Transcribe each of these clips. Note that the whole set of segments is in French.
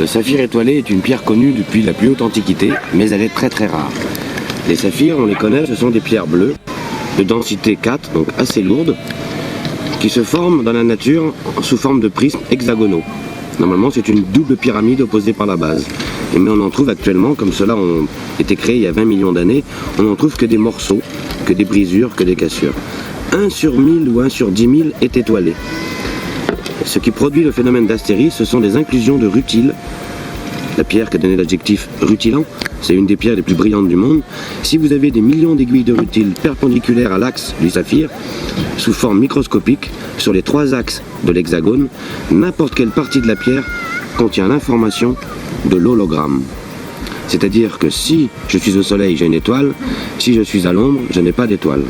Le saphir étoilé est une pierre connue depuis la plus haute antiquité, mais elle est très très rare. Les saphirs, on les connaît, ce sont des pierres bleues, de densité 4, donc assez lourdes, qui se forment dans la nature sous forme de prismes hexagonaux. Normalement, c'est une double pyramide opposée par la base. Mais on en trouve actuellement, comme ceux-là ont été créés il y a 20 millions d'années, on n'en trouve que des morceaux, que des brisures, que des cassures. 1 sur 1000 ou 1 sur 10 000 est étoilé. Ce qui produit le phénomène d'astérie, ce sont des inclusions de rutile. La pierre qui a donné l'adjectif rutilant, c'est une des pierres les plus brillantes du monde. Si vous avez des millions d'aiguilles de rutile perpendiculaires à l'axe du saphir, sous forme microscopique, sur les 3 axes de l'hexagone, n'importe quelle partie de la pierre contient l'information de l'hologramme. C'est-à-dire que si je suis au soleil, j'ai une étoile, si je suis à l'ombre, je n'ai pas d'étoile.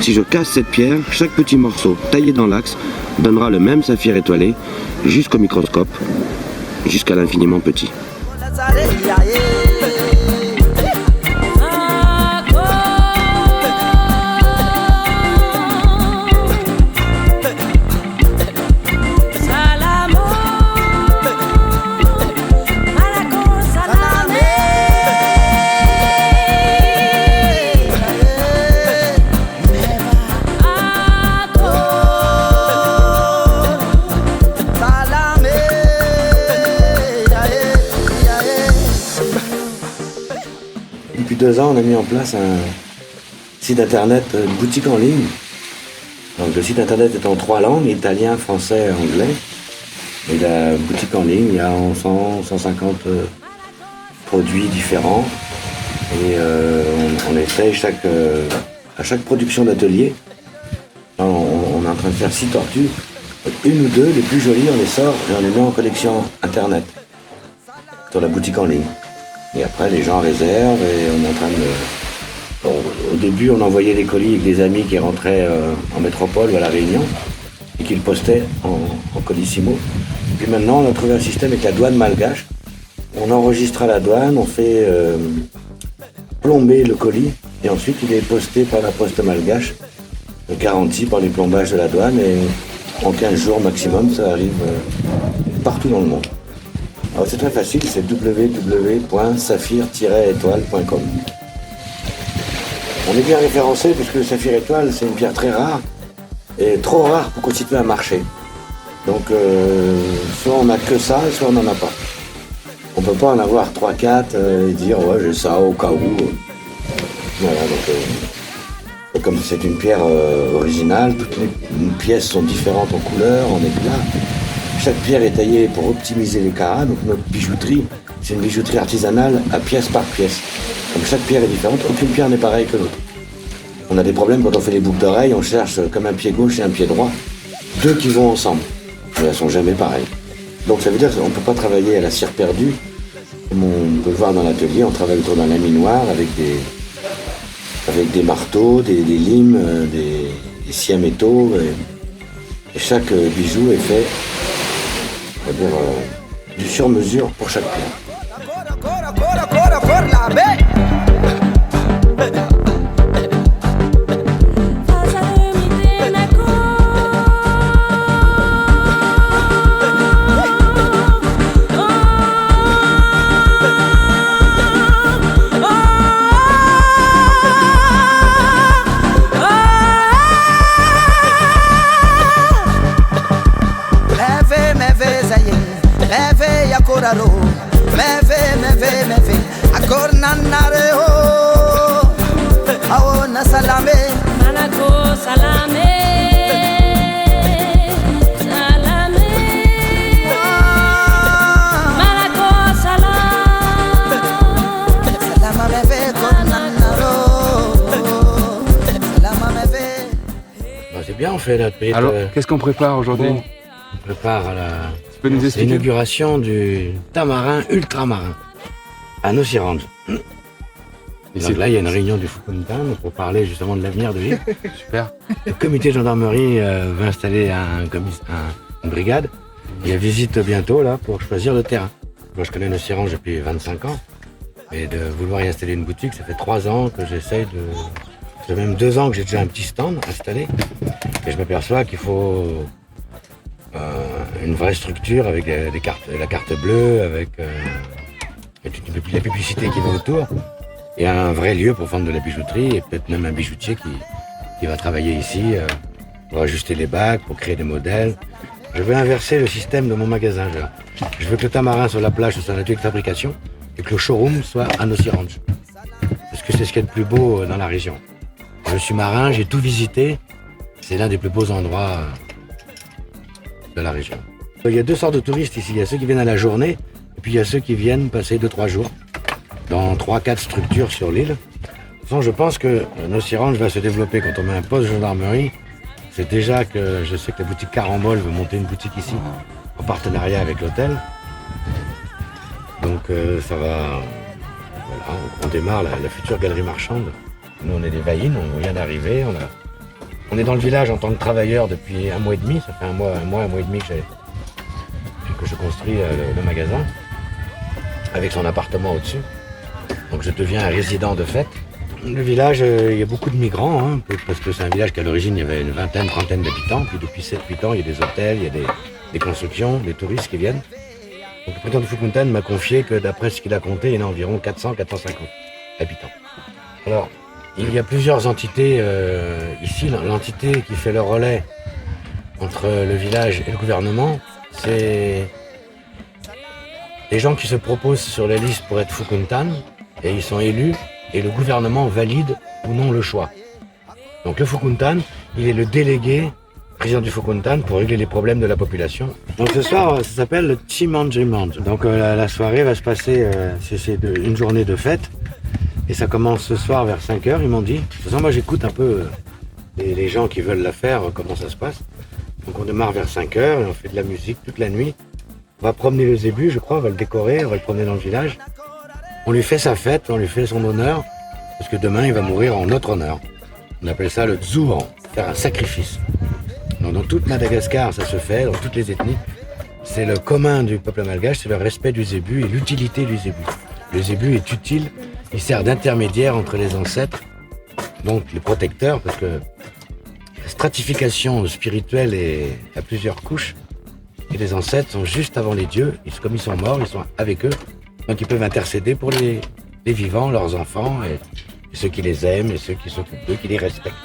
Si je casse cette pierre, chaque petit morceau taillé dans l'axe donnera le même saphir étoilé jusqu'au microscope, jusqu'à l'infiniment petit. Depuis 2 ans, on a mis en place un site internet, une boutique en ligne. Donc le site internet est en 3 langues, italien, français, anglais. Et la boutique en ligne, il y a 150 produits différents. Et on essaye à chaque production d'atelier, on est en train de faire 6 tortues. Une ou deux, les plus jolies, on les sort et on les met en collection internet, sur la boutique en ligne. Et après, les gens réservent et on est en train de... Au début, on envoyait des colis avec des amis qui rentraient en métropole ou à La Réunion et qui le postaient en colissimo. Puis maintenant, on a trouvé un système avec la douane malgache. On enregistre à la douane, on fait plomber le colis et ensuite il est posté par la poste malgache, garanti par les plombages de la douane et en 15 jours maximum, ça arrive partout dans le monde. Alors c'est très facile, c'est www.saphir-étoile.com. On est bien référencé parce que le saphir étoile, c'est une pierre très rare et trop rare pour constituer un marché. Donc soit on n'a que ça, soit on n'en a pas. On ne peut pas en avoir 3-4 et dire ouais j'ai ça au cas où. Voilà, donc comme c'est une pierre originale, toutes les pièces sont différentes en couleur, en éclat. Chaque pierre est taillée pour optimiser les carats, donc notre bijouterie, c'est une bijouterie artisanale à pièce par pièce. Comme chaque pierre est différente, aucune pierre n'est pareille que l'autre. On a des problèmes quand on fait les boucles d'oreilles, on cherche comme un pied gauche et un pied droit, 2 qui vont ensemble, mais elles ne sont jamais pareilles. Donc ça veut dire qu'on ne peut pas travailler à la cire perdue, comme on peut le voir dans l'atelier, on travaille autour d'un laminoir avec des marteaux, des limes, des scies à métaux, et chaque bijou est fait, on va dire, du sur-mesure pour chaque pierre. C'est bien, on fait la paix. Alors, qu'est-ce qu'on prépare aujourd'hui? On prépare l'inauguration du tamarin ultramarin à Nosirande. Donc là, il y a une réunion du Fukuntan pour parler justement de l'avenir de l'île. Super. Le comité de gendarmerie va installer une brigade. Il y a visite bientôt là pour choisir le terrain. Moi, je connais Nosirande depuis 25 ans. Et de vouloir y installer une boutique, ça fait 3 ans que j'essaye de... Ça fait même 2 ans que j'ai déjà un petit stand installé. Et je m'aperçois qu'il faut une vraie structure avec la carte bleue, avec la publicité qui va autour, et un vrai lieu pour vendre de la bijouterie, et peut-être même un bijoutier qui va travailler ici pour ajuster les bagues, pour créer des modèles. Je veux inverser le système de mon magasin. Je veux que le tamarin sur la plage soit un atelier de fabrication et que le showroom soit un Nossi Ranch. Parce que c'est ce qu'il y a de plus beau dans la région. Je suis marin, j'ai tout visité. C'est l'un des plus beaux endroits de la région. Il y a deux sortes de touristes ici. Il y a ceux qui viennent à la journée et puis il y a ceux qui viennent passer 2-3 jours dans 3-4 structures sur l'île. De toute façon, je pense que Nossi Ranch va se développer quand on met un poste de gendarmerie. C'est déjà que je sais que la boutique Carambole veut monter une boutique ici en partenariat avec l'hôtel. Donc ça va... Voilà, on démarre la future galerie marchande. Nous on est des Vaïnes, on vient d'arriver. On est dans le village en tant que travailleur depuis 1 mois et demi. Ça fait un mois et demi que je construis le magasin avec son appartement au-dessus. Donc je deviens un résident de fait. Le village, il y a beaucoup de migrants, hein, parce que c'est un village qu'à l'origine il y avait une vingtaine, trentaine d'habitants. Puis depuis 7-8 ans, il y a des hôtels, il y a des constructions, des touristes qui viennent. Donc, le président de Fukuntan m'a confié que d'après ce qu'il a compté, il y en a environ 400-450 habitants. Alors, il y a plusieurs entités ici. L'entité qui fait le relais entre le village et le gouvernement, c'est des gens qui se proposent sur les listes pour être Fukuntan, et ils sont élus, et le gouvernement valide ou non le choix. Donc le Fukuntan, il est le délégué président du Fukuntan pour régler les problèmes de la population. Donc ce soir, ça s'appelle le Tsimandjimandj. Donc la soirée va se passer, c'est une journée de fête, et ça commence ce soir vers 5h, ils m'ont dit. De toute façon, moi j'écoute un peu les gens qui veulent la faire, comment ça se passe. Donc on démarre vers 5h, et on fait de la musique toute la nuit. On va promener le zébu, je crois, on va le décorer, on va le promener dans le village. On lui fait sa fête, on lui fait son honneur, parce que demain il va mourir en notre honneur. On appelle ça le Dzouran, faire un sacrifice. Donc, dans toute Madagascar, ça se fait, dans toutes les ethnies. C'est le commun du peuple malgache, c'est le respect du zébu et l'utilité du zébu. Le zébu est utile, il sert d'intermédiaire entre les ancêtres, donc les protecteurs, parce que la stratification spirituelle est à plusieurs couches, et les ancêtres sont juste avant les dieux, comme ils sont morts, ils sont avec eux. Donc ils peuvent intercéder pour les vivants, leurs enfants, et ceux qui les aiment, et ceux qui s'occupent d'eux, qui les respectent.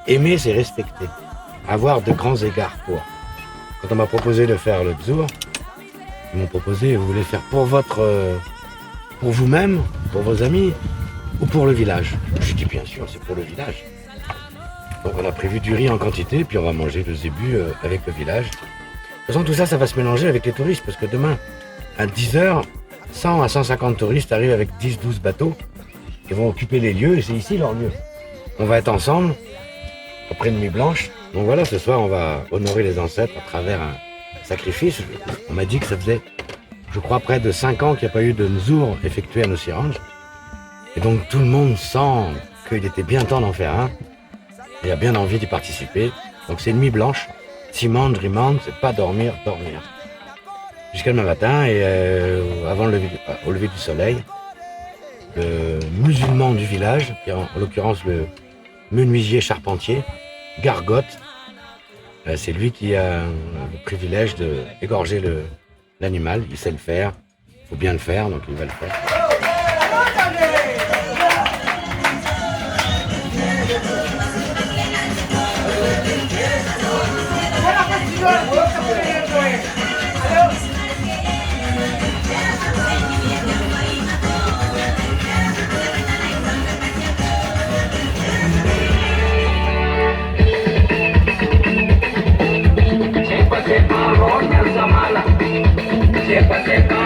Aimer, c'est respecter. Avoir de grands égards pour. Quand on m'a proposé de faire le bzour, ils m'ont proposé, vous voulez faire pour vous-même, pour vos amis, ou pour le village? J'ai dit bien sûr, c'est pour le village. Donc on a prévu du riz en quantité, puis on va manger le zébu avec le village. De toute façon, tout ça, ça va se mélanger avec les touristes, parce que demain, à 10h, 100 à 150 touristes arrivent avec 10-12 bateaux et vont occuper les lieux, et c'est ici leur lieu. On va être ensemble, après une nuit blanche. Donc voilà, ce soir, on va honorer les ancêtres à travers un sacrifice. On m'a dit que ça faisait, je crois, près de 5 ans qu'il n'y a pas eu de nzour effectué à Nossi Ranch. Et donc tout le monde sent qu'il était bien temps d'en faire un. Et a bien envie d'y participer. Donc c'est une nuit blanche. Tsimandj, Rimandj, c'est pas dormir, dormir. Jusqu'à demain matin, et avant au lever du soleil, le musulman du village, qui est en l'occurrence le menuisier charpentier, gargote, c'est lui qui a le privilège d'égorger l'animal. Il sait le faire, il faut bien le faire, donc il va le faire. Sepa sepa,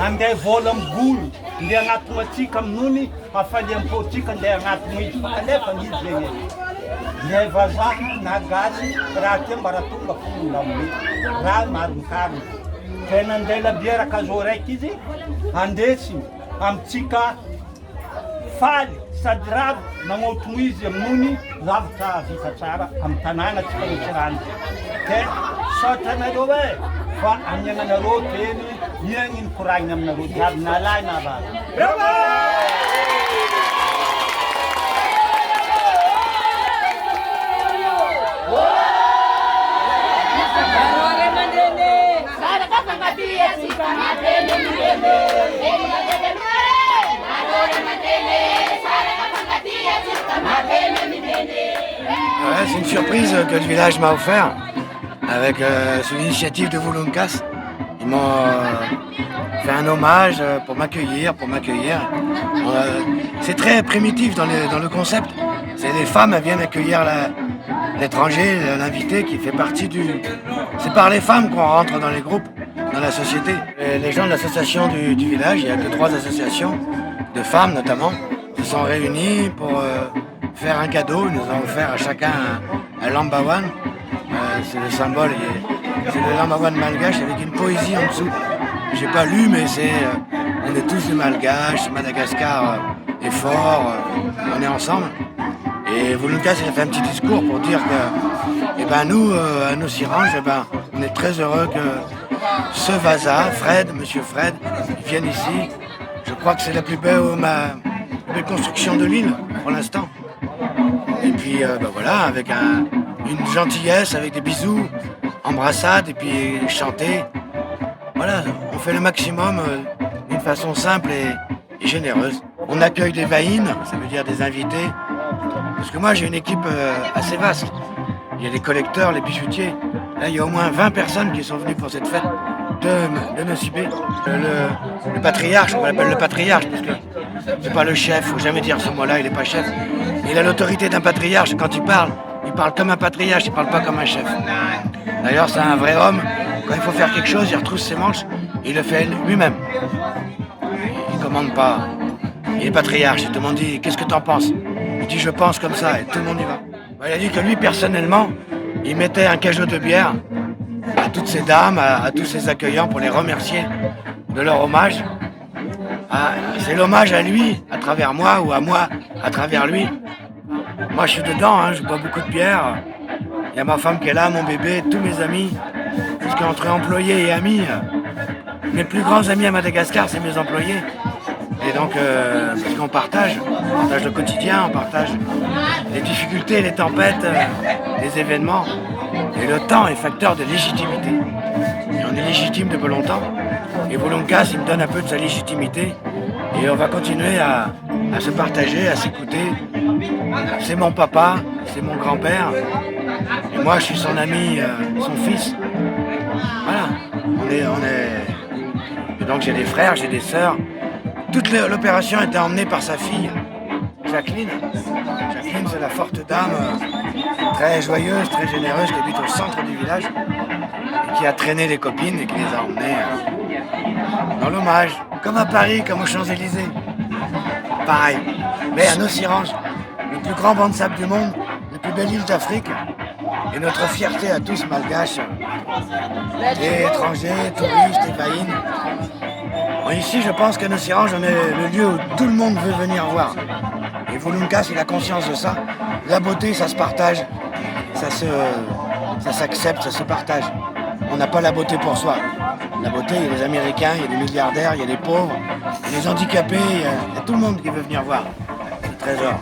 andeha vola amigolo ndeha agnatona atsika amin'ony hafaliam-potsika ndeha agnatona izy fa alefa n'izy zegny ndeha vazaha na gasy raha ty mba raha tonga fonona aminy raha marokarona tena ndeha labiaraka zo raiky izy andesy amitsika faly sady ravo nagnotona izy amin'ony lavitra vita tsara amin'ny tanàna tsika mitsirany ke saotra anareo hoe fa amiagnanareo teny iagny ny koragnina aminareo jiaby nalahy na vavy Ouais, c'est une surprise que le village m'a offert avec sous l'initiative de Volunkas. Ils m'ont fait un hommage pour m'accueillir. C'est très primitif dans le concept. C'est les femmes elles viennent accueillir l'étranger, l'invité qui fait partie du... C'est par les femmes qu'on rentre dans les groupes, dans la société. Et les gens de l'association du village, il n'y a que 3 associations, de femmes notamment, se sont réunis pour faire un cadeau. Ils nous ont offert à chacun un lamba one. C'est le symbole, c'est le lamba one malgache avec une poésie en dessous. J'ai pas lu, mais c'est... on est tous des malgaches, Madagascar est fort, on est ensemble. Et Volunkas il a fait un petit discours pour dire que nous, à nos Siranges, on est très heureux que ce Vaza, monsieur Fred, vienne ici. Je crois que c'est la plus belle construction de l'île pour l'instant. Et puis voilà, avec une gentillesse, avec des bisous, embrassades et puis chanter. Voilà, on fait le maximum d'une façon simple et généreuse. On accueille des vaïnes, ça veut dire des invités. Parce que moi j'ai une équipe assez vaste. Il y a les collecteurs, les bijoutiers. Là il y a au moins 20 personnes qui sont venues pour cette fête de Nosibé. Le patriarche, on l'appelle le patriarche parce que c'est pas le chef, faut jamais dire ce mot-là, il n'est pas chef. Il a l'autorité d'un patriarche, quand il parle comme un patriarche, il parle pas comme un chef. D'ailleurs c'est un vrai homme, quand il faut faire quelque chose, il retrousse ses manches, il le fait lui-même. Il commande pas. Il est patriarche, il demande qu'est-ce que t'en penses? Il dit je pense comme ça et tout le monde y va. Il a dit que lui personnellement, il mettait un cajot de bière à toutes ces dames, à tous ces accueillants pour les remercier de leur hommage. C'est l'hommage à lui, à travers moi ou à moi, à travers lui. Moi je suis dedans, je bois beaucoup de bière. Il y a ma femme qui est là, mon bébé, tous mes amis. Parce qu'entre employés et amis, mes plus grands amis à Madagascar, c'est mes employés. Et donc, parce qu'on partage le quotidien, on partage les difficultés, les tempêtes, les événements. Et le temps est facteur de légitimité. Et on est légitime depuis longtemps. Et Volunkas, il me donne un peu de sa légitimité. Et on va continuer à se partager, à s'écouter. C'est mon papa, c'est mon grand-père. Et moi, je suis son ami, son fils. Voilà. Et donc, j'ai des frères, j'ai des sœurs. Toute l'opération était emmenée par sa fille, Jacqueline. Jacqueline, c'est la forte dame, très joyeuse, très généreuse, qui habite au centre du village, et qui a traîné les copines et qui les a emmenées dans l'hommage. Comme à Paris, comme aux Champs-Élysées. Pareil. Mais à Nosirenge, le plus grand banc de sable du monde, la plus belle île d'Afrique, et notre fierté à tous malgaches, et étrangers, touristes et vaïnes. Bon, ici, je pense qu'à Nosirenge, on est le lieu où tout le monde veut venir voir. Et Volunkas, il a conscience de ça. La beauté, ça se partage, ça s'accepte, ça se partage. On n'a pas la beauté pour soi. La beauté, il y a les Américains, il y a les milliardaires, il y a les pauvres, il y a les handicapés, il y a tout le monde qui veut venir voir ce trésor.